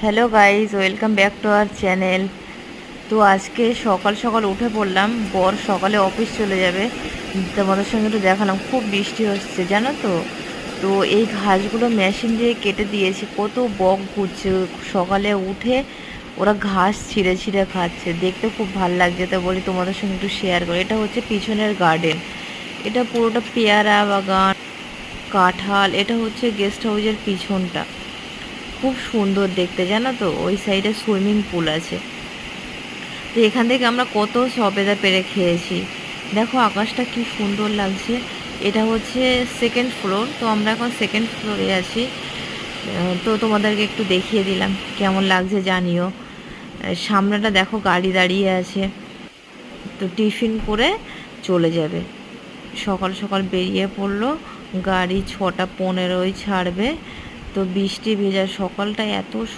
Hello guys, welcome back to our channel. তো আজকে সকাল সকাল উঠে পড়লাম। বর সকালে অফিস চলে যাবে, তোমাদের সঙ্গে একটু দেখালাম। খুব বৃষ্টি হচ্ছে জানো তো। তো এই ঘাসগুলো মেশিন দিয়ে কেটে দিয়েছি। কত বক ঘুরছে সকালে উঠে, ওরা ঘাস ছিঁড়ে ছিঁড়ে খাচ্ছে, দেখতে খুব ভালো লাগছে। তো বলি তোমাদের সঙ্গে একটু শেয়ার করি। এটা হচ্ছে পিছনের গার্ডেন, এটা পুরোটা পেয়ারা বাগান, কাঁঠাল। এটা হচ্ছে গেস্ট হাউসের পিছনটা, খুব সুন্দর দেখতে জানো তো। ওই সাইডে সুইমিং পুল আছে। তো এখান থেকে আমরা কত সবেদা পেরে খেয়েছি। দেখো আকাশটা কি সুন্দর লাগছে। এটা হচ্ছে সেকেন্ড ফ্লোর, তো আমরা এখন সেকেন্ড ফ্লোরে আছি। তো তোমাদেরকে একটু দেখিয়ে দিলাম, কেমন লাগছে জানিও। সামনেটা দেখো গাড়ি দাঁড়িয়ে আছে, তো টিফিন করে চলে যাবে। সকাল সকাল বেরিয়ে পড়লো, গাড়ি 6টা 15 ছাড়বে। তো বৃষ্টি ভেজা সকালটা এত